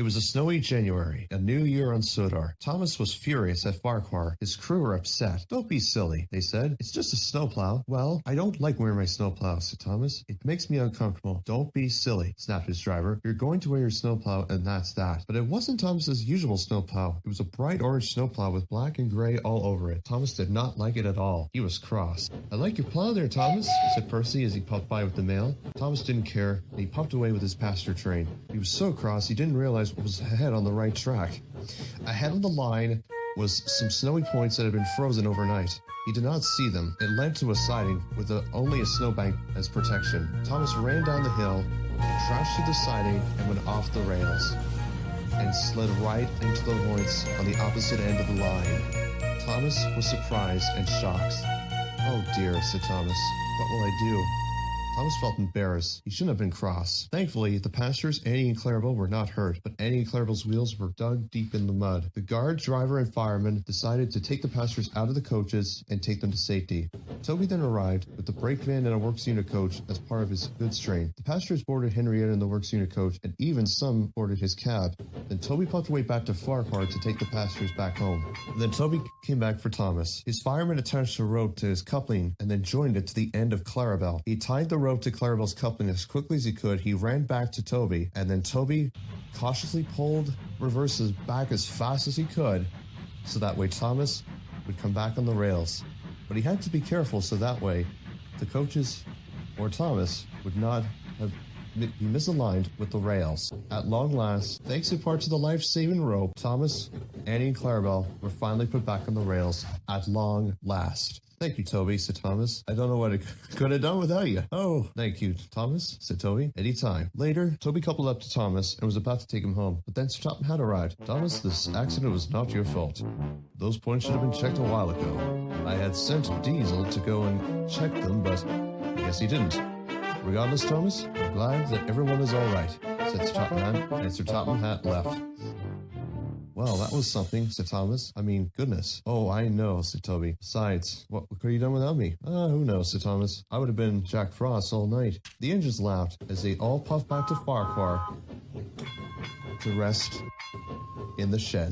It was a snowy January, a new year on Sodor. Thomas was furious at Farquhar. His crew were upset. "Don't be silly," they said. "It's just a snowplow." "Well, I don't like wearing my snowplow," said Thomas. "It makes me uncomfortable." "Don't be silly," snapped his driver. "You're going to wear your snowplow and that's that." But it wasn't Thomas's usual snowplow. It was a bright orange snowplow with black and gray all over it. Thomas did not like it at all. He was cross. "I like your plow there, Thomas," said Percy as he puffed by with the mail. Thomas didn't care, and he puffed away with his passenger train. He was so cross he didn't realize what was ahead on the right track. Ahead of the line was some snowy points that had been frozen overnight. He did not see them. It led to a siding with only a snowbank as protection. Thomas ran down the hill, crashed through the siding, and went off the rails, and slid right into the points on the opposite end of the line. Thomas was surprised and shocked. "Oh dear," said Thomas. "What will I do?" Thomas felt embarrassed. He shouldn't have been cross. Thankfully, the passengers, Annie and Clarabelle, were not hurt, but Annie and Clarabelle's wheels were dug deep in the mud. The guard, driver, and fireman decided to take the passengers out of the coaches and take them to safety. Toby then arrived with the brake van and a works unit coach as part of his goods train. The passengers boarded Henrietta in the works unit coach, and even some boarded his cab. Then Toby puffed away back to Farquhar to take the passengers back home. Then Toby came back for Thomas. His fireman attached a rope to his coupling and then joined it to the end of Clarabelle. He tied the rope to Clarabelle's coupling as quickly as he could. He ran back to Toby, and then Toby cautiously pulled reverses back as fast as he could, so that way Thomas would come back on the rails. But he had to be careful so that way the coaches or Thomas would not have be misaligned with the rails. At long last, thanks in part to the life-saving rope, Thomas, Annie, and Clarabelle were finally put back on the rails at long last. "Thank you, Toby," said Thomas. "I don't know what I could have done without you." "Oh, thank you, Thomas," said Toby. "Any time." Later, Toby coupled up to Thomas and was about to take him home, but then Sir Topham Hatt arrived. "Thomas, this accident was not your fault. Those points should have been checked a while ago. I had sent Diesel to go and check them, but I guess he didn't. Regardless, Thomas, I'm glad that everyone is all right," said Sir Topham Hatt, and Sir Topham Hatt left. "Well, that was something," said Thomas. "I mean, goodness." "Oh, I know," said Toby. "Besides, what could you done without me?" Who knows," said Thomas. "I would have been Jack Frost all night." The engines laughed as they all puffed back to Farquhar to rest in the shed.